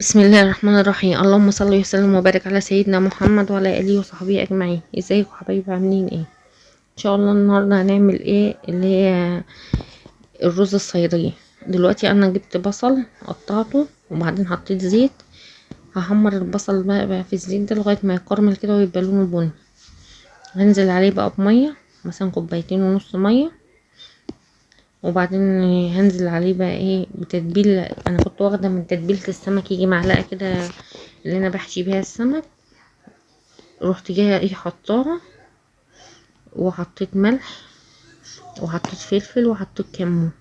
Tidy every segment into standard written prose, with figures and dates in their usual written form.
بسم الله الرحمن الرحيم. اللهم صل وسلم وبارك على سيدنا محمد وعلى اله وصحبه اجمعين. ازيكم حبايبي؟ عاملين ايه؟ ان شاء الله النهارده هنعمل ايه اللي هي الرز الصياديه. دلوقتي انا جبت بصل قطعته وبعدين حطيت زيت. هحمر البصل بقى في الزيت ده لغايه ما يكرمل كده ويبقى لونه بني. هنزل عليه بقى بميه، مثلا كوبايتين ونص ميه. وبعدين هنزل عليه بقى ايه بتتبيل. انا كنت واخده من تتبيله السمك يجي معلقه كده اللي انا بحشي بيها السمك. رحت جايه ايه حطاها، وحطيت ملح وحطيت فلفل وحطيت كمون،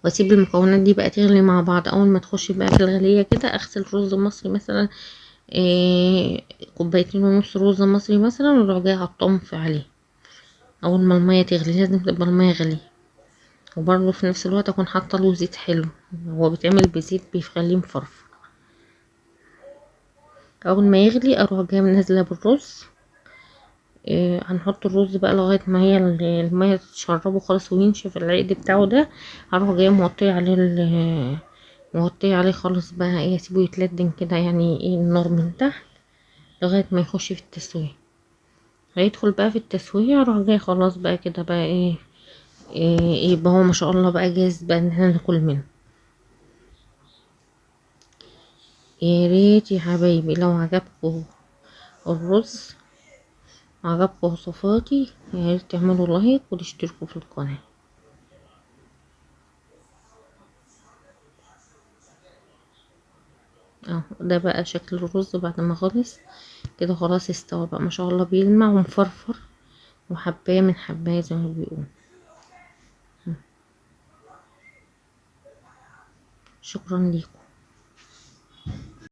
واسيب المكونات دي بقى تغلي مع بعض. اول ما تخش بقى في الغلية كده اغسل رز مصري مثلا، إيه كوبايتين ونص رز مصري مثلا، واروح جايه حطهم في عليه. اول ما المية تغلي لازم تبقى المية غلية، وبرضه في نفس الوقت اكون حاطه له زيت حلو. هو بيتعمل بزيت بيخليه مفرفر. اول ما يغلي اروح جايه منزله بالرز. هنحط الرز بقى لغايه ما هي الميه تشربه خالص وينشف العقد بتاعه ده. هروح جايه موطيه عليه موطيه عليه خالص بقى ايه، اسيبه يتلدن كده، يعني ايه النار من تحت لغايه ما يخش في التسويه. هيدخل بقى في التسويه اروح جايه خلاص بقى كده بقى إيه يبقى هو ما شاء الله بقى جاهز بقى ان احنا ناكل منه. يا ريت يا حبايبي لو عجبكم الرز وعجبكم وصفاتي، يا ريت تعملوا لايك وتشتركوا في القناه. اهو ده بقى شكل الرز بعد ما خلص كده، خلاص استوى بقى ما شاء الله، بيلمع ومفرفر وحباية من حباية زي ما بيقول. شكرا ليكم.